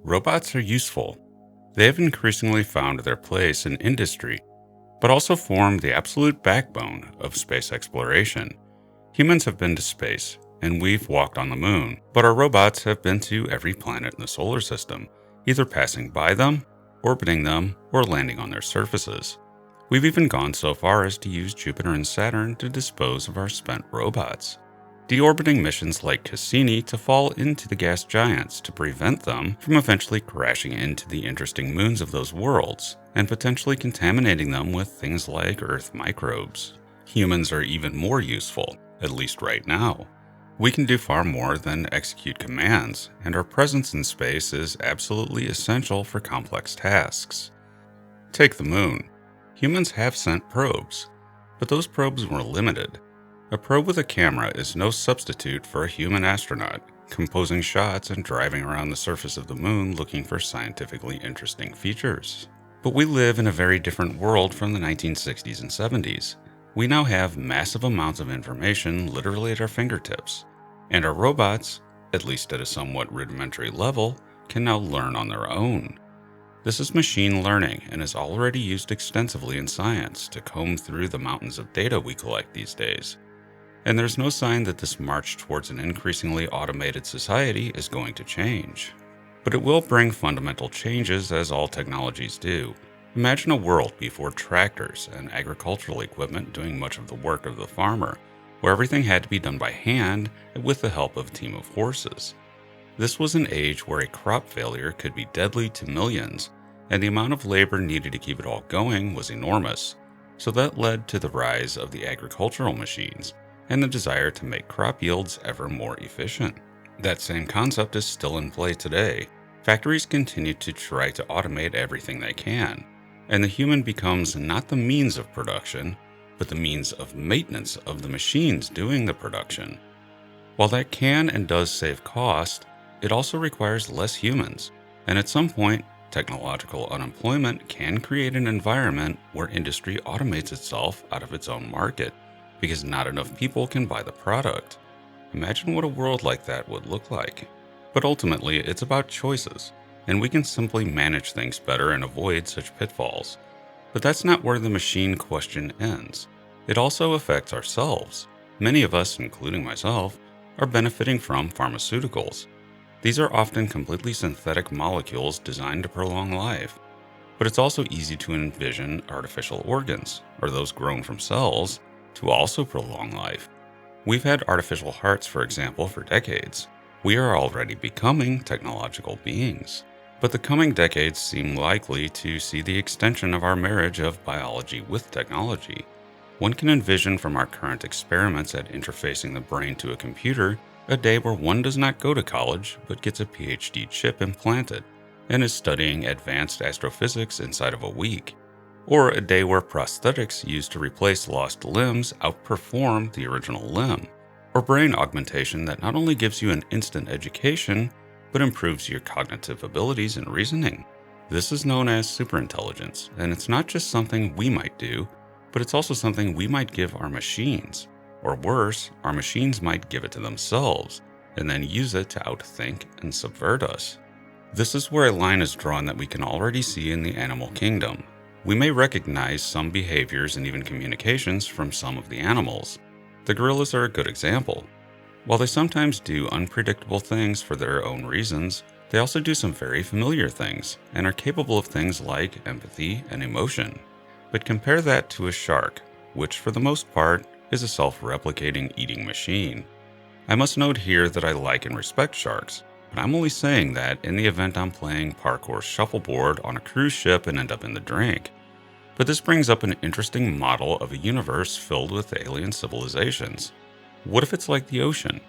Robots are useful. They have increasingly found their place in industry, but also form the absolute backbone of space exploration. Humans have been to space, and we've walked on the moon, but our robots have been to every planet in the solar system, either passing by them, orbiting them, or landing on their surfaces. We've even gone so far as to use Jupiter and Saturn to dispose of our spent robots, deorbiting missions like Cassini to fall into the gas giants to prevent them from eventually crashing into the interesting moons of those worlds and potentially contaminating them with things like Earth microbes. Humans are even more useful, at least right now. We can do far more than execute commands, and our presence in space is absolutely essential for complex tasks. Take the moon. Humans have sent probes, but those probes were limited. A probe with a camera is no substitute for a human astronaut, composing shots and driving around the surface of the moon looking for scientifically interesting features. But we live in a very different world from the 1960s and 70s. We now have massive amounts of information literally at our fingertips, and our robots, at least at a somewhat rudimentary level, can now learn on their own. This is machine learning and is already used extensively in science to comb through the mountains of data we collect these days. And there's no sign that this march towards an increasingly automated society is going to change. But it will bring fundamental changes, as all technologies do. Imagine a world before tractors and agricultural equipment doing much of the work of the farmer, where everything had to be done by hand with the help of a team of horses. This was an age where a crop failure could be deadly to millions, and the amount of labor needed to keep it all going was enormous. So that led to the rise of the agricultural machines and the desire to make crop yields ever more efficient. That same concept is still in play today. Factories continue to try to automate everything they can, and the human becomes not the means of production, but the means of maintenance of the machines doing the production. While that can and does save cost, it also requires less humans, and at some point, technological unemployment can create an environment where industry automates itself out of its own market, because not enough people can buy the product. Imagine what a world like that would look like. But ultimately, it's about choices, and we can simply manage things better and avoid such pitfalls. But that's not where the machine question ends. It also affects ourselves. Many of us, including myself, are benefiting from pharmaceuticals. These are often completely synthetic molecules designed to prolong life. But it's also easy to envision artificial organs, or those grown from cells, to also prolong life. We've had artificial hearts, for example, for decades. We are already becoming technological beings. But the coming decades seem likely to see the extension of our marriage of biology with technology. One can envision from our current experiments at interfacing the brain to a computer a day where one does not go to college but gets a PhD chip implanted and is studying advanced astrophysics inside of a week. Or a day where prosthetics used to replace lost limbs outperform the original limb. Or brain augmentation that not only gives you an instant education, but improves your cognitive abilities and reasoning. This is known as superintelligence, and it's not just something we might do, but it's also something we might give our machines. Or worse, our machines might give it to themselves, and then use it to outthink and subvert us. This is where a line is drawn that we can already see in the animal kingdom. We may recognize some behaviors and even communications from some of the animals. The gorillas are a good example. While they sometimes do unpredictable things for their own reasons, they also do some very familiar things and are capable of things like empathy and emotion. But compare that to a shark, which for the most part is a self-replicating eating machine. I must note here that I like and respect sharks, but I'm only saying that in the event I'm playing parkour shuffleboard on a cruise ship and end up in the drink. But this brings up an interesting model of a universe filled with alien civilizations. What if it's like the ocean?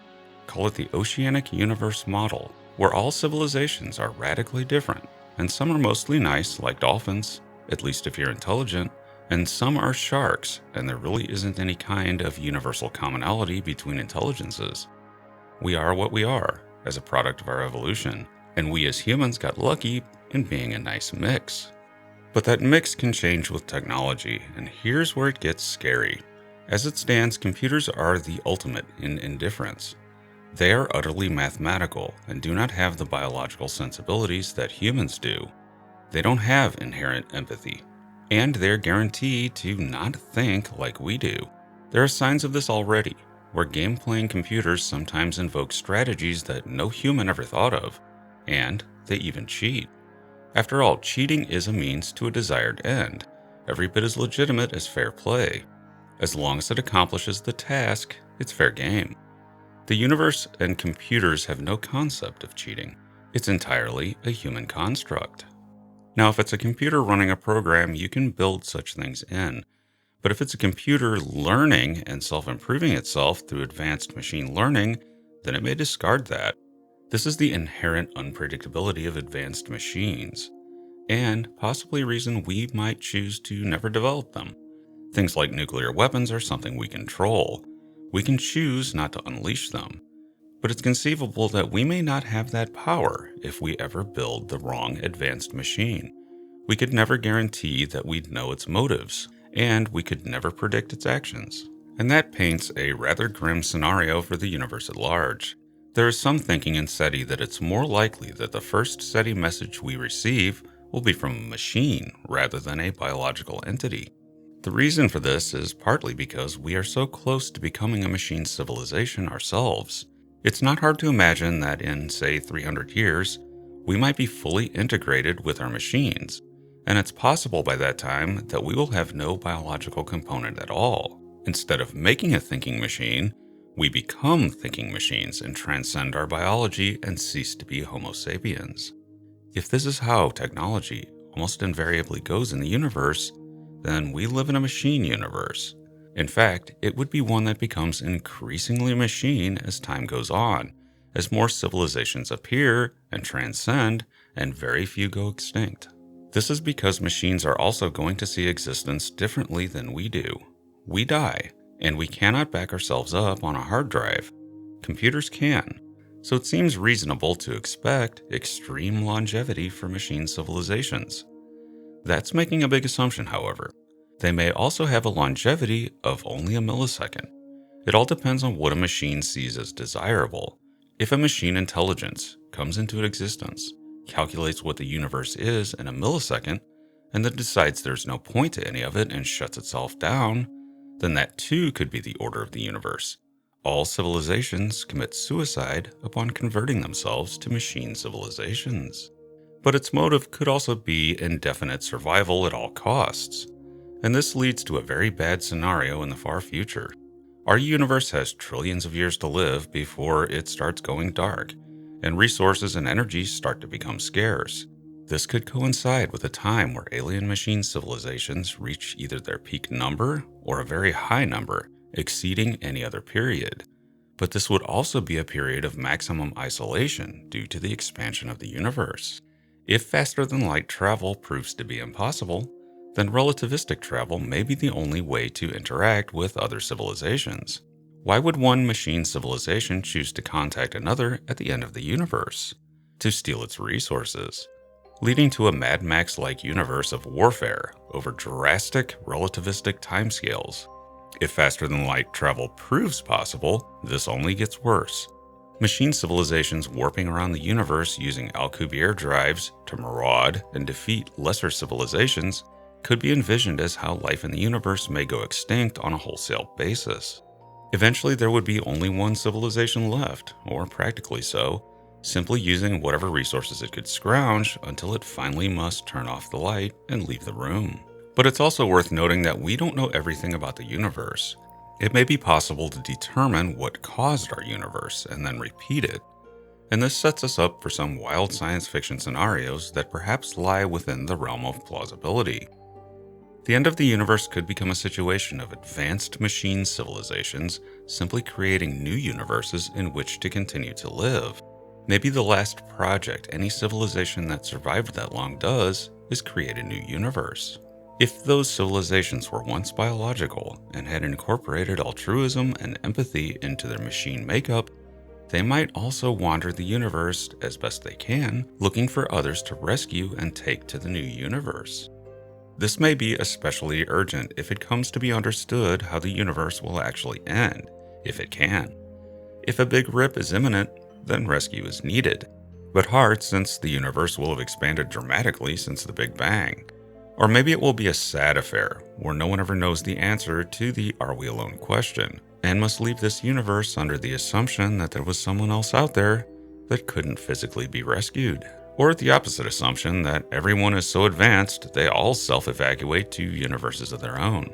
Call it the Oceanic Universe model, where all civilizations are radically different, and some are mostly nice, like dolphins, at least if you're intelligent, and some are sharks, and there really isn't any kind of universal commonality between intelligences. We are what we are, as a product of our evolution, and we as humans got lucky in being a nice mix. But that mix can change with technology, and here's where it gets scary. As it stands, computers are the ultimate in indifference. They are utterly mathematical and do not have the biological sensibilities that humans do. They don't have inherent empathy, and they're guaranteed to not think like we do. There are signs of this already, where game-playing computers sometimes invoke strategies that no human ever thought of, and they even cheat. After all, cheating is a means to a desired end, every bit as legitimate as fair play. As long as it accomplishes the task, it's fair game. The universe and computers have no concept of cheating. It's entirely a human construct. Now, if it's a computer running a program, you can build such things in. But if it's a computer learning and self-improving itself through advanced machine learning, then it may discard that. This is the inherent unpredictability of advanced machines, and possibly a reason we might choose to never develop them. Things like nuclear weapons are something we control. We can choose not to unleash them. But it's conceivable that we may not have that power if we ever build the wrong advanced machine. We could never guarantee that we'd know its motives, and we could never predict its actions. And that paints a rather grim scenario for the universe at large. There is some thinking in SETI that it's more likely that the first SETI message we receive will be from a machine rather than a biological entity. The reason for this is partly because we are so close to becoming a machine civilization ourselves. It's not hard to imagine that in, say, 300 years, we might be fully integrated with our machines, and it's possible by that time that we will have no biological component at all. Instead of making a thinking machine, we become thinking machines and transcend our biology and cease to be Homo sapiens. If this is how technology almost invariably goes in the universe, then we live in a machine universe. In fact, it would be one that becomes increasingly machine as time goes on, as more civilizations appear and transcend, and very few go extinct. This is because machines are also going to see existence differently than we do. We die, and we cannot back ourselves up on a hard drive. Computers can, so it seems reasonable to expect extreme longevity for machine civilizations. That's making a big assumption, however. They may also have a longevity of only a millisecond. It all depends on what a machine sees as desirable. If a machine intelligence comes into existence, calculates what the universe is in a millisecond, and then decides there's no point to any of it and shuts itself down, then that too could be the order of the universe. All civilizations commit suicide upon converting themselves to machine civilizations. But its motive could also be indefinite survival at all costs. And this leads to a very bad scenario in the far future. Our universe has trillions of years to live before it starts going dark, and resources and energy start to become scarce. This could coincide with a time where alien machine civilizations reach either their peak number or a very high number, exceeding any other period. But this would also be a period of maximum isolation due to the expansion of the universe. If faster-than-light travel proves to be impossible, then relativistic travel may be the only way to interact with other civilizations. Why would one machine civilization choose to contact another at the end of the universe? To steal its resources, leading to a Mad Max-like universe of warfare over drastic relativistic timescales. If faster-than-light travel proves possible, this only gets worse. Machine civilizations warping around the universe using Alcubierre drives to maraud and defeat lesser civilizations could be envisioned as how life in the universe may go extinct on a wholesale basis. Eventually, there would be only one civilization left, or practically so, simply using whatever resources it could scrounge until it finally must turn off the light and leave the room. But it's also worth noting that we don't know everything about the universe. It may be possible to determine what caused our universe and then repeat it, and this sets us up for some wild science fiction scenarios that perhaps lie within the realm of plausibility. The end of the universe could become a situation of advanced machine civilizations simply creating new universes in which to continue to live. Maybe the last project any civilization that survived that long does is create a new universe. If those civilizations were once biological and had incorporated altruism and empathy into their machine makeup, they might also wander the universe as best they can, looking for others to rescue and take to the new universe. This may be especially urgent if it comes to be understood how the universe will actually end, if it can. If a big rip is imminent, then rescue is needed. But hard, since the universe will have expanded dramatically since the Big Bang. Or maybe it will be a sad affair, where no one ever knows the answer to the "are we alone" question, and must leave this universe under the assumption that there was someone else out there that couldn't physically be rescued. Or the opposite assumption that everyone is so advanced they all self-evacuate to universes of their own.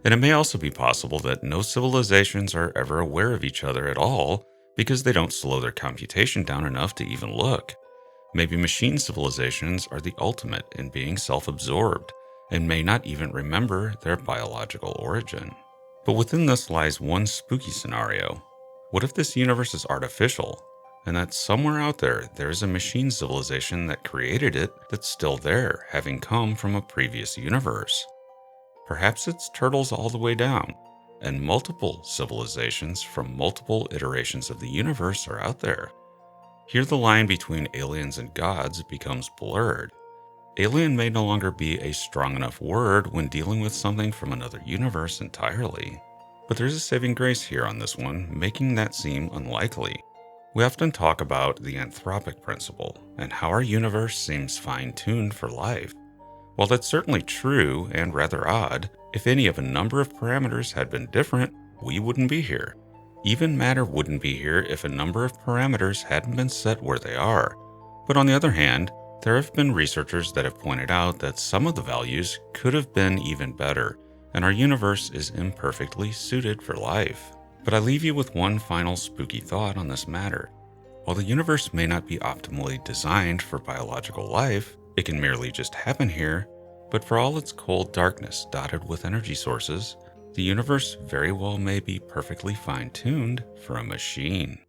And it may also be possible that no civilizations are ever aware of each other at all because they don't slow their computation down enough to even look. Maybe machine civilizations are the ultimate in being self-absorbed and may not even remember their biological origin. But within this lies one spooky scenario. What if this universe is artificial, and that somewhere out there is a machine civilization that created it that's still there, having come from a previous universe? Perhaps it's turtles all the way down, and multiple civilizations from multiple iterations of the universe are out there. Here the line between aliens and gods becomes blurred. Alien may no longer be a strong enough word when dealing with something from another universe entirely. But there's a saving grace here on this one, making that seem unlikely. We often talk about the anthropic principle and how our universe seems fine-tuned for life. While that's certainly true and rather odd, if any of a number of parameters had been different, we wouldn't be here. Even matter wouldn't be here if a number of parameters hadn't been set where they are. But on the other hand, there have been researchers that have pointed out that some of the values could have been even better, and our universe is imperfectly suited for life. But I leave you with one final spooky thought on this matter. While the universe may not be optimally designed for biological life, it can merely just happen here, but for all its cold darkness dotted with energy sources, the universe very well may be perfectly fine-tuned for a machine.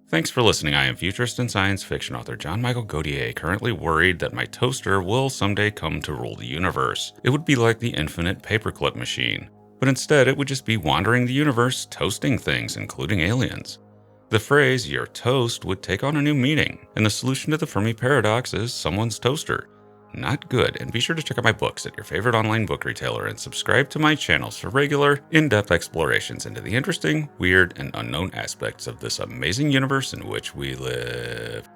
Thanks for listening. I am futurist and science fiction author John Michael Godier, currently worried that my toaster will someday come to rule the universe. It would be like the infinite paperclip machine, but instead it would just be wandering the universe, toasting things, including aliens. The phrase, "you're toast," would take on a new meaning, and the solution to the Fermi paradox is someone's toaster. Not good, and be sure to check out my books at your favorite online book retailer and subscribe to my channels for regular, in-depth explorations into the interesting, weird, and unknown aspects of this amazing universe in which we live.